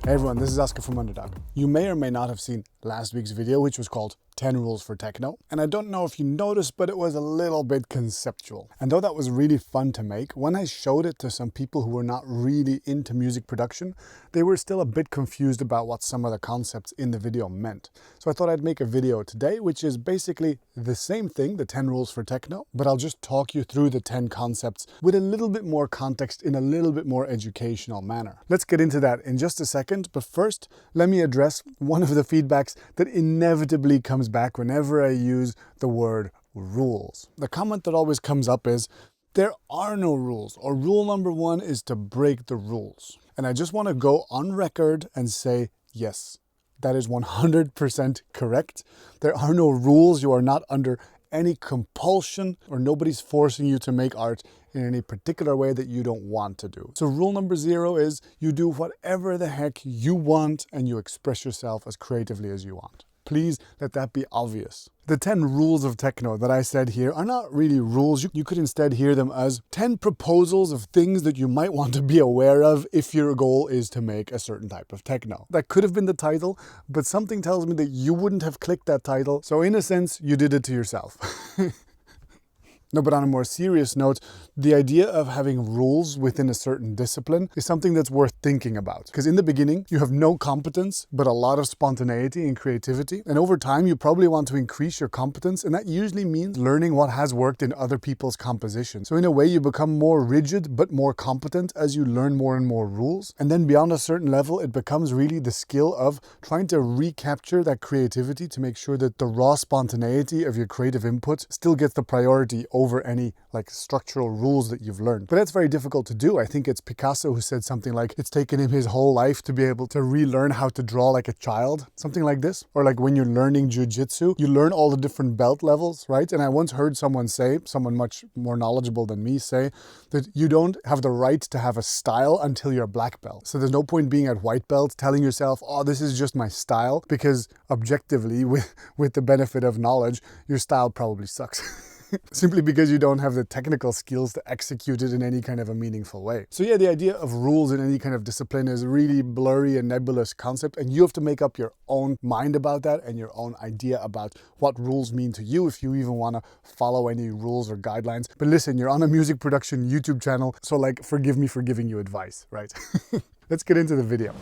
Hey everyone, this is Oscar from Underdog. You may or may not have seen last week's video, which was called 10 Rules for Techno. And I don't know if you noticed, but it was a little bit conceptual. And though that was really fun to make, when I showed it to some people who were not really into music production, they were still a bit confused about what some of the concepts in the video meant. So I thought I'd make a video today, which is basically the same thing, the 10 Rules for Techno, but I'll just talk you through the 10 concepts with a little bit more context in a little bit more educational manner. Let's get into that in just a second, but first, let me address one of the feedbacks that inevitably comes back whenever I use the word rules. The comment that always comes up is, there are no rules, or rule number one is to break the rules. And I just want to go on record and say, yes, that is 100% correct. There are no rules. You are not under any compulsion, or nobody's forcing you to make art in any particular way that you don't want to do. So rule number 0 is you do whatever the heck you want and you express yourself as creatively as you want. Please let that be obvious. The 10 rules of techno that I said here are not really rules. You could instead hear them as 10 proposals of things that you might want to be aware of if your goal is to make a certain type of techno. That could have been the title, but something tells me that you wouldn't have clicked that title. So in a sense, you did it to yourself. No, but on a more serious note, the idea of having rules within a certain discipline is something that's worth thinking about. Because in the beginning, you have no competence, but a lot of spontaneity and creativity. And over time, you probably want to increase your competence. And that usually means learning what has worked in other people's composition. So in a way, you become more rigid, but more competent as you learn more and more rules. And then beyond a certain level, it becomes really the skill of trying to recapture that creativity to make sure that the raw spontaneity of your creative input still gets the priority over any like structural rules that you've learned. But that's very difficult to do. I think it's Picasso who said something like it's taken him his whole life to be able to relearn how to draw like a child, something like this. Or like when you're learning jiu-jitsu, you learn all the different belt levels, right? And I once heard someone much more knowledgeable than me say that you don't have the right to have a style until you're a black belt. So there's no point being at white belt telling yourself, oh, this is just my style, because objectively with the benefit of knowledge, your style probably sucks. Simply because you don't have the technical skills to execute it in any kind of a meaningful way. So yeah, the idea of rules in any kind of discipline is a really blurry and nebulous concept, and you have to make up your own mind about that and your own idea about what rules mean to you, if you even want to follow any rules or guidelines. But listen, you're on a music production YouTube channel, so like, forgive me for giving you advice, right? Let's get into the video.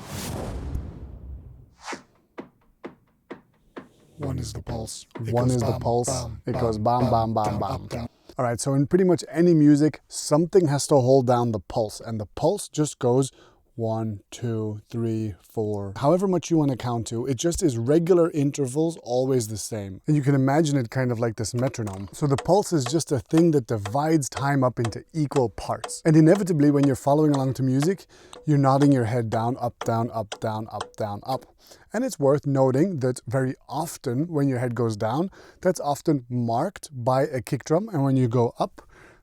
One is the pulse. One is the pulse. It goes bam, bam, bam, bam. All right, so in pretty much any music, something has to hold down the pulse, and the pulse just goes 1, 2, 3, 4. However much you want to count to, it just is regular intervals, always the same. And you can imagine it kind of like this metronome. So the pulse is just a thing that divides time up into equal parts. And inevitably, when you're following along to music, you're nodding your head down, up, down, up, down, up, down, up. And it's worth noting that very often when your head goes down, that's often marked by a kick drum. And when you go up,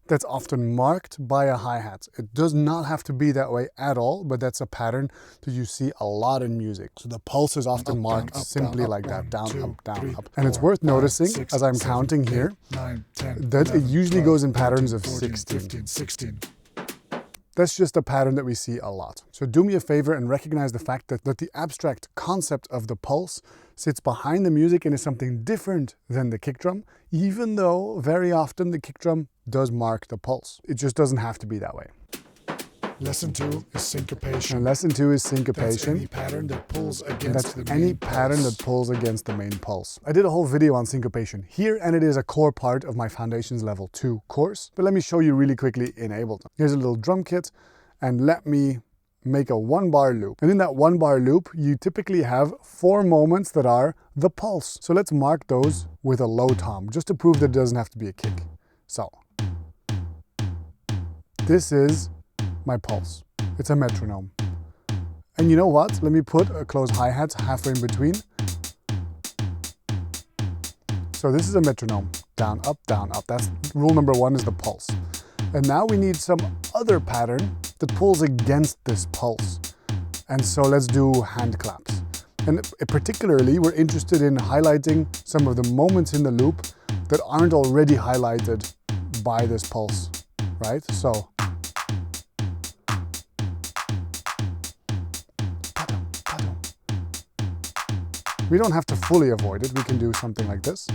that's often marked by a hi-hat. It does not have to be that way at all, but that's a pattern that you see a lot in music. So the pulse is often marked simply like that, down, up, down, up. And it's worth noticing, as I'm counting here, that it usually goes in patterns of 16. That's just a pattern that we see a lot. So do me a favor and recognize the fact that the abstract concept of the pulse sits behind the music and is something different than the kick drum, even though very often the kick drum does mark the pulse. It just doesn't have to be that way. Lesson 2 is syncopation. And lesson 2 is syncopation. That's any pattern that pulls against the main any pattern that pulls against the main pulse. I did a whole video on syncopation here, and it is a core part of my Foundations Level 2 course. But let me show you really quickly in Ableton. Here's a little drum kit, and let me make a 1-bar loop. And in that 1-bar loop, you typically have 4 moments that are the pulse. So let's mark those with a low tom, just to prove that it doesn't have to be a kick. So this is my pulse. It's a metronome. And you know what? Let me put a close hi-hat halfway in between. So this is a metronome. Down, up, down, up. That's rule number 1 is the pulse. And now we need some other pattern that pulls against this pulse. And so let's do hand claps. And particularly, we're interested in highlighting some of the moments in the loop that aren't already highlighted by this pulse, right? So We don't have to fully avoid it. We can do something like this.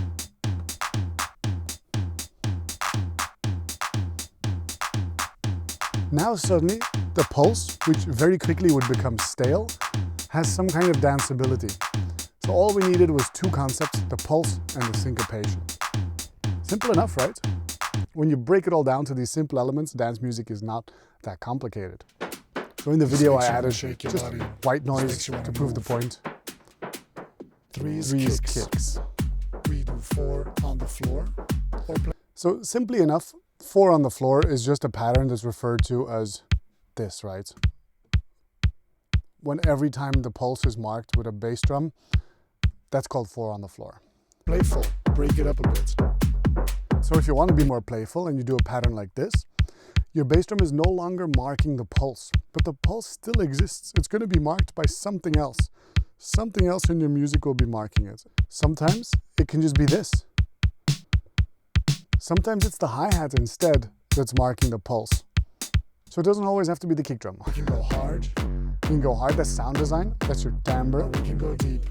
Now suddenly the pulse, which very quickly would become stale, has some kind of danceability. So all we needed was two concepts, the pulse and the syncopation. Simple enough, right? When you break it all down to these simple elements, dance music is not that complicated. So in the video I added just white noise to prove the point. Threes kicks. We do 4 on the floor. So simply enough, 4 on the floor is just a pattern that's referred to as this, right? When every time the pulse is marked with a bass drum, that's called 4 on the floor. Playful, break it up a bit. So if you want to be more playful and you do a pattern like this, your bass drum is no longer marking the pulse, but the pulse still exists. It's going to be marked by something else. Something else in your music will be marking it. Sometimes it can just be this. Sometimes it's the hi-hat instead that's marking the pulse. So it doesn't always have to be the kick drum. We can go hard. You can go hard, that's sound design, that's your timbre. Or we can go deep.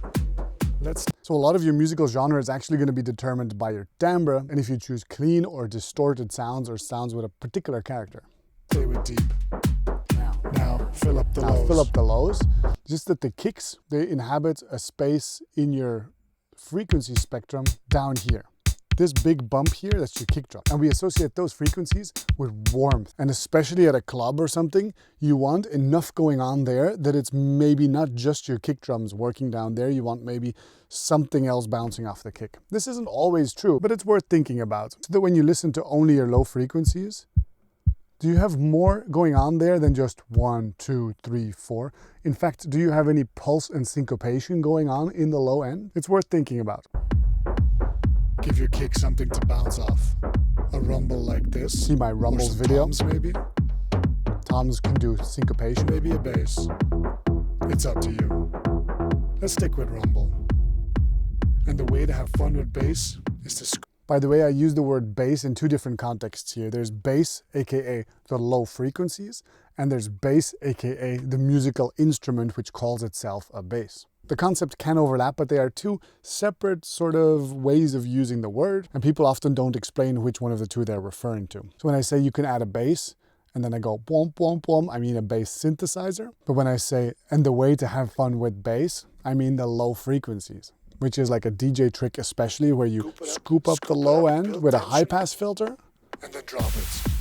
So a lot of your musical genre is actually going to be determined by your timbre, and if you choose clean or distorted sounds or sounds with a particular character. Stay with deep. Now fill up the Now lows. fill up the lows. Just that the kicks, they inhabit a space in your frequency spectrum down here. This big bump here, that's your kick drum. And we associate those frequencies with warmth. And especially at a club or something, you want enough going on there that it's maybe not just your kick drums working down there, you want maybe something else bouncing off the kick. This isn't always true, but it's worth thinking about. So that when you listen to only your low frequencies, do you have more going on there than just 1, 2, 3, 4? In fact, do you have any pulse and syncopation going on in the low end? It's worth thinking about. Give your kick something to bounce off. A rumble like this. See my rumbles video. Toms maybe. Toms can do syncopation. Maybe a bass. It's up to you. Let's stick with rumble. And the way to have fun with bass is to... By the way, I use the word bass in two different contexts here. There's bass, aka the low frequencies, and there's bass, aka the musical instrument which calls itself a bass. The concept can overlap, but they are two separate sort of ways of using the word, and people often don't explain which one of the two they're referring to. So when I say you can add a bass, and then I go womp womp womp, I mean a bass synthesizer. But when I say, and the way to have fun with bass, I mean the low frequencies, which is like a DJ trick especially, where you scoop up the low end with a high-pass filter, and then drop it.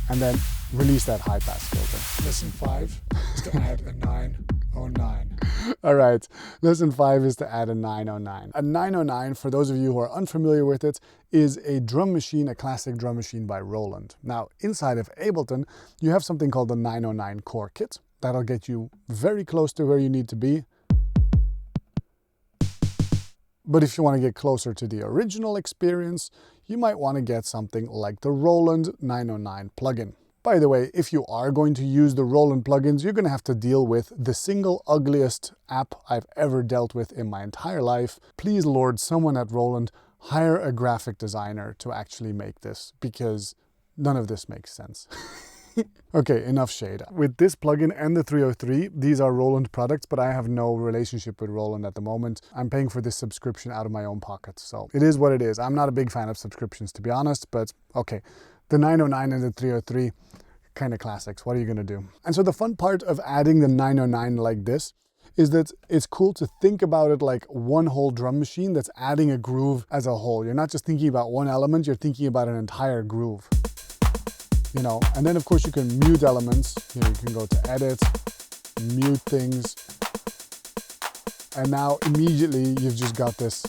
and then release that high-pass filter. Lesson 5 is to add a 909. All right, lesson 5 is to add a 909. A 909, for those of you who are unfamiliar with it, is a drum machine, a classic drum machine by Roland. Now, inside of Ableton, you have something called the 909 core kit. That'll get you very close to where you need to be. But if you want to get closer to the original experience, you might want to get something like the Roland 909 plugin. By the way, if you are going to use the Roland plugins, you're going to have to deal with the single ugliest app I've ever dealt with in my entire life. Please, Lord, someone at Roland, hire a graphic designer to actually make this, because none of this makes sense. Okay, enough shade. With this plugin and the 303, these are Roland products, but I have no relationship with Roland at the moment. I'm paying for this subscription out of my own pocket, so it is what it is. I'm not a big fan of subscriptions, to be honest, but okay. The 909 and the 303, kind of classics. What are you gonna do? And so the fun part of adding the 909 like this is that it's cool to think about it like one whole drum machine that's adding a groove as a whole. You're not just thinking about one element, you're thinking about an entire groove. You know, and then of course you can mute elements. You know, you can go to edit, mute things, and now immediately you've just got this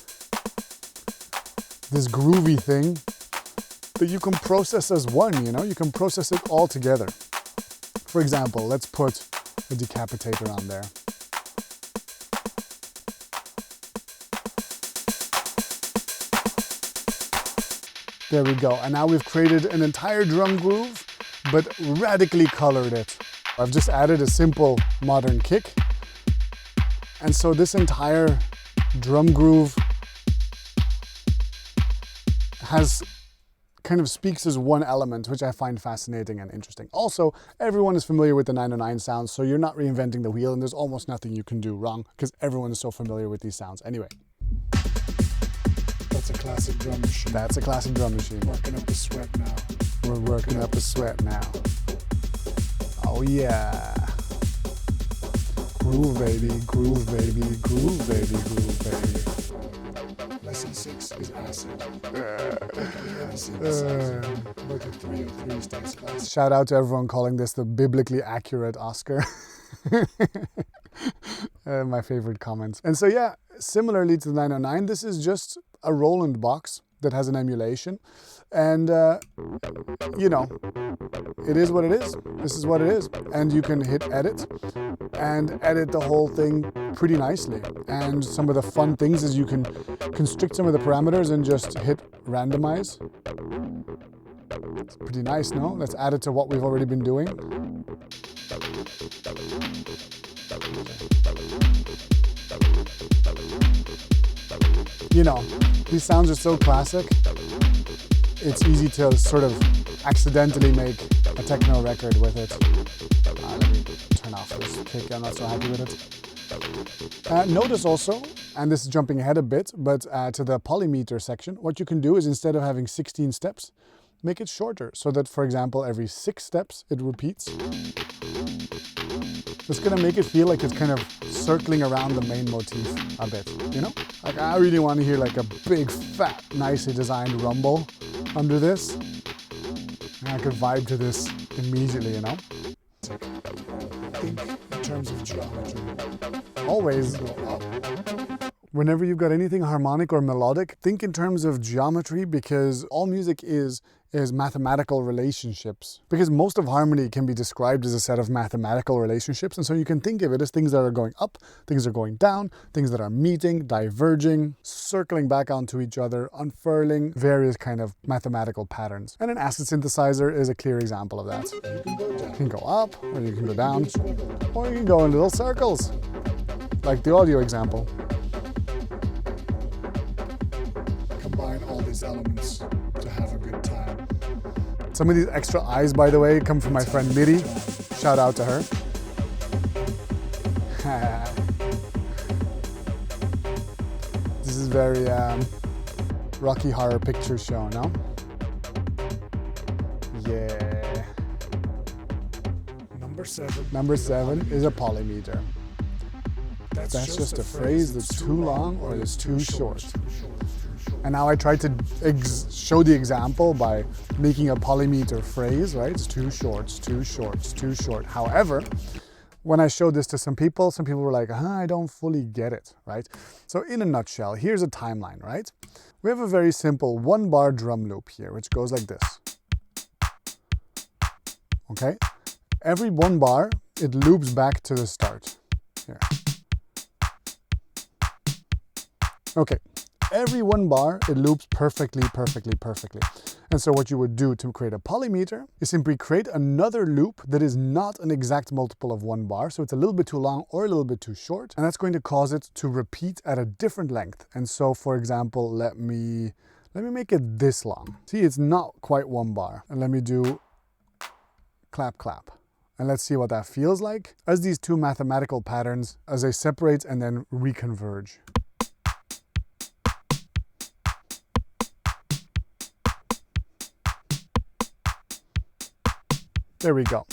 groovy thing that you can process as one, you know, you can process it all together. For example, let's put a decapitator on there. There we go, and now we've created an entire drum groove, but radically colored it. I've just added a simple modern kick, and so this entire drum groove has kind of speaks as one element, which I find fascinating and interesting. Also, everyone is familiar with the 909 sounds, so you're not reinventing the wheel, and there's almost nothing you can do wrong because everyone is so familiar with these sounds. Anyway. That's a classic drum machine. That's a classic drum machine. Working up a sweat now. We're working up a sweat now. Oh yeah. Groove baby, groove baby, groove baby, groove baby. Lesson 6 is acid. Look at 303 stakes class. Shout out to everyone calling this the biblically accurate Oscar. My favorite comments. And so yeah, similarly to the 909, this is just a Roland box that has an emulation. And, you know, it is what it is. This is what it is. And you can hit edit and edit the whole thing pretty nicely. And some of the fun things is you can constrict some of the parameters and just hit randomize. It's pretty nice, no? Let's add it to what we've already been doing. You know, these sounds are so classic. It's easy to sort of accidentally make a techno record with it. Let me turn off this kick, I'm not so happy with it. Notice also, and this is jumping ahead a bit, but to the polymeter section, what you can do is instead of having 16 steps, make it shorter so that, for example, every 6 steps it repeats. It's gonna make it feel like it's kind of circling around the main motif a bit, you know? Like I really want to hear like a big, fat, nicely designed rumble under this. And I could vibe to this immediately, you know? Think in terms of geometry. Always. Whenever you've got anything harmonic or melodic, think in terms of geometry, because all music is mathematical relationships. Because most of harmony can be described as a set of mathematical relationships, and so you can think of it as things that are going up, things that are going down, things that are meeting, diverging, circling back onto each other, unfurling, various kind of mathematical patterns. And an acid synthesizer is a clear example of that. You can go up, or you can go down, or you can go in little circles, like the audio example. Combine all these elements to have a good time. Some of these extra eyes, by the way, come from my friend Miri. Shout out to her. This is very Rocky Horror Picture Show, no? Yeah. Number 7 is a polymeter. That's just a phrase that's too long or that's too short. And now I tried to show the example by making a polymeter phrase, right? It's too short, it's too short, it's too short. However, when I showed this to some people were like, I don't fully get it, right? So in a nutshell, here's a timeline, right? We have a very simple 1-bar drum loop here, which goes like this. Okay? Every 1 bar, it loops back to the start. Here. Okay. Every 1 bar, it loops perfectly. And so what you would do to create a polymeter is simply create another loop that is not an exact multiple of 1 bar. So it's a little bit too long or a little bit too short. And that's going to cause it to repeat at a different length. And so, for example, let me make it this long. See, it's not quite 1 bar. And let me do clap, clap. And let's see what that feels like as these two mathematical patterns, as they separate and then reconverge. There we go.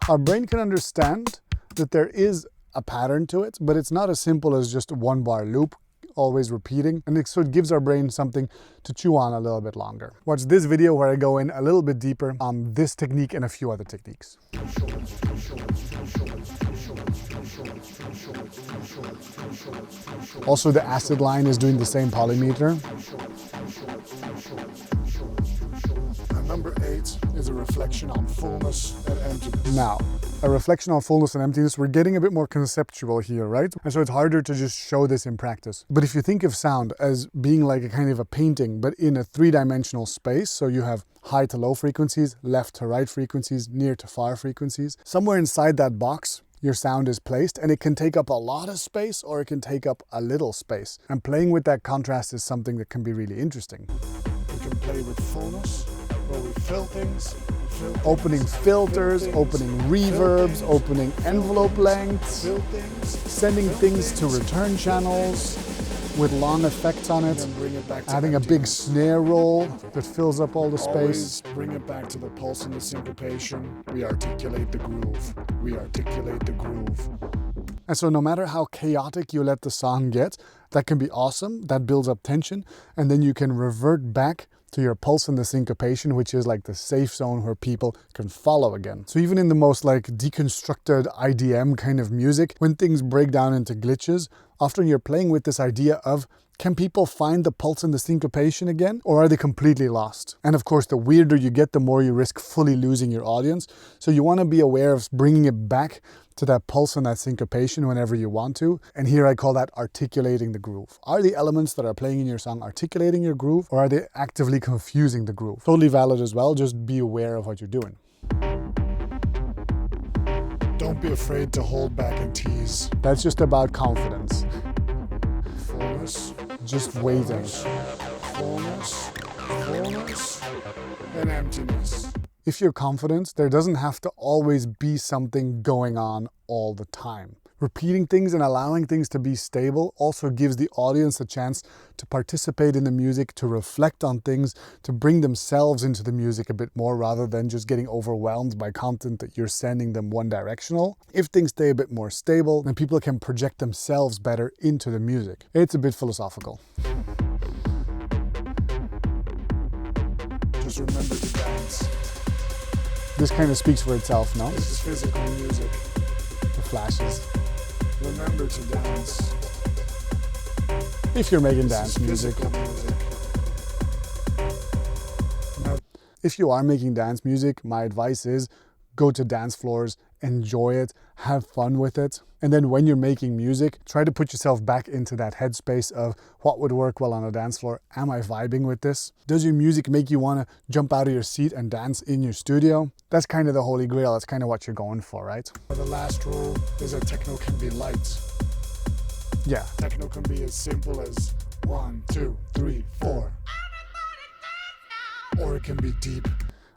Our brain can understand that there is a pattern to it, but it's not as simple as just a 1 bar loop, always repeating. And so it gives our brain something to chew on a little bit longer. Watch this video where I go in a little bit deeper on this technique and a few other techniques. Also, the acid line is doing the same polymeter. Number 8 is a reflection on fullness and emptiness. Now, a reflection on fullness and emptiness, we're getting a bit more conceptual here, right? And so it's harder to just show this in practice. But if you think of sound as being like a kind of a painting, but in a 3-dimensional space, so you have high to low frequencies, left to right frequencies, near to far frequencies, somewhere inside that box, your sound is placed, and it can take up a lot of space or it can take up a little space. And playing with that contrast is something that can be really interesting. You can play with fullness, where we fill things, Opening filters, opening reverbs, opening envelope lengths, fill things, sending things to return channels with long effects on it, and bring it back to adding a big emptiness. snare roll that fills up all the space. Always bring it back to the pulse and the syncopation. We articulate the groove. We articulate the groove. And so no matter how chaotic you let the song get, that can be awesome, that builds up tension, and then you can revert back to your pulse and the syncopation, which is like the safe zone where people can follow again. So even in the most like deconstructed IDM kind of music, when things break down into glitches, often you're playing with this idea of, can people find the pulse and the syncopation again, or are they completely lost? And of course, the weirder you get, the more you risk fully losing your audience. So you want to be aware of bringing it back to that pulse and that syncopation whenever you want to. And here I call that articulating the groove. Are the elements that are playing in your song articulating your groove, or are they actively confusing the groove? Totally valid as well, just be aware of what you're doing. Don't be afraid to hold back and tease. That's just about confidence. Fullness, Just waiting. fullness, fullness, and emptiness. If you're confident, there doesn't have to always be something going on all the time. Repeating things and allowing things to be stable also gives the audience a chance to participate in the music, to reflect on things, to bring themselves into the music a bit more rather than just getting overwhelmed by content that you're sending them one directional. If things stay a bit more stable, then people can project themselves better into the music. It's a bit philosophical. Just remember to dance. This kind of speaks for itself, no? This is physical music. The flashes. Remember to dance. If you're making This dance is music. physical music. Now, If you are making dance music, my advice is go to dance floors, enjoy it, have fun with it. And then when you're making music, try to put yourself back into that headspace of what would work well on a dance floor. Am I vibing with this? Does your music make you want to jump out of your seat and dance in your studio? That's kind of the holy grail. That's kind of what you're going for, right? the last rule is that techno can be light. Yeah. Techno can be as simple as 1, 2, 3, 4. Or it can be deep.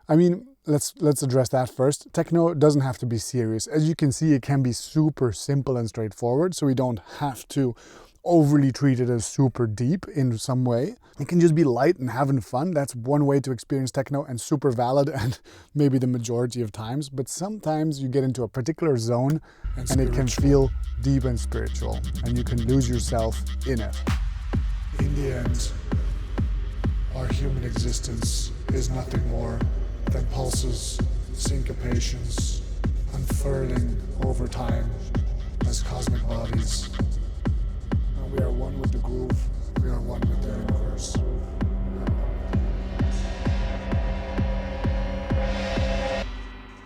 I mean, let's address that first. Techno doesn't have to be serious. As you can see, it can be super simple and straightforward, so we don't have to overly treat it as super deep in some way. It can just be light and having fun. That's one way to experience techno, and super valid, and maybe the majority of times. But sometimes you get into a particular zone and it can feel deep and spiritual, and you can lose yourself in it. In the end, our human existence is nothing more than pulses, syncopations, unfurling over time as cosmic bodies. And we are one with the groove, we are one with the universe.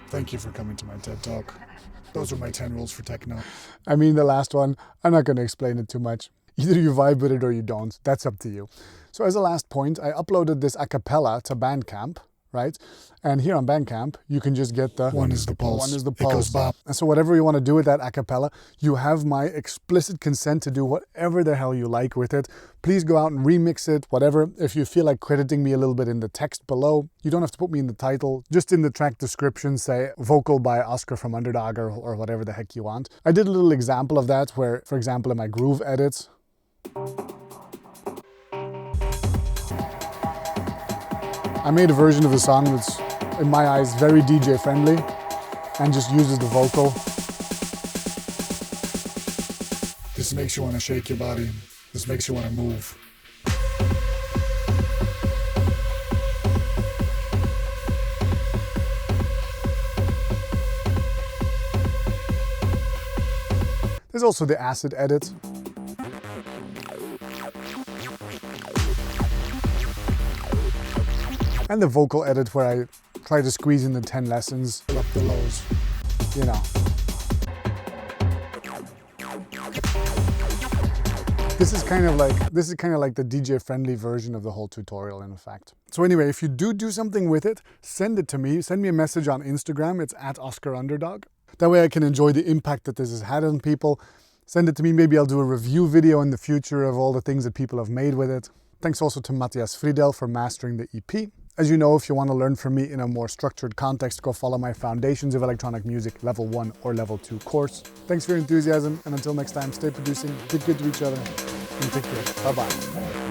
Thank you for coming to my TED Talk. Those are my 10 rules for techno. I mean, the last one, I'm not going to explain it too much. Either you vibe with it or you don't. That's up to you. So as a last point, I uploaded this acapella to Bandcamp, right? And here on Bandcamp, you can just get the One is the pulse. One is the It goes pulse. bop. And so whatever you want to do with that acapella, you have my explicit consent to do whatever the hell you like with it. Please go out and remix it, whatever. If you feel like crediting me a little bit in the text below, you don't have to put me in the title. Just in the track description, say vocal by Oscar from Underdog or whatever the heck you want. I did a little example of that where, for example, in my groove edits, I made a version of the song that's, in my eyes, very DJ friendly and just uses the vocal. This makes you want to shake your body. This makes you want to move. There's also the acid edit. And the vocal edit where I try to squeeze in the 10 lessons, Fill up the lows. you know. This is kind of like the DJ friendly version of the whole tutorial in fact. So anyway, if you do something with it, send it to me. Send me a message on Instagram. It's @OscarUnderdog. That way I can enjoy the impact that this has had on people. Send it to me. Maybe I'll do a review video in the future of all the things that people have made with it. Thanks also to Matthias Friedel for mastering the EP. As you know, if you want to learn from me in a more structured context, go follow my Foundations of Electronic Music Level 1 or Level 2 course. Thanks for your enthusiasm, and until next time, stay producing, be good to each other, and take care. Bye-bye.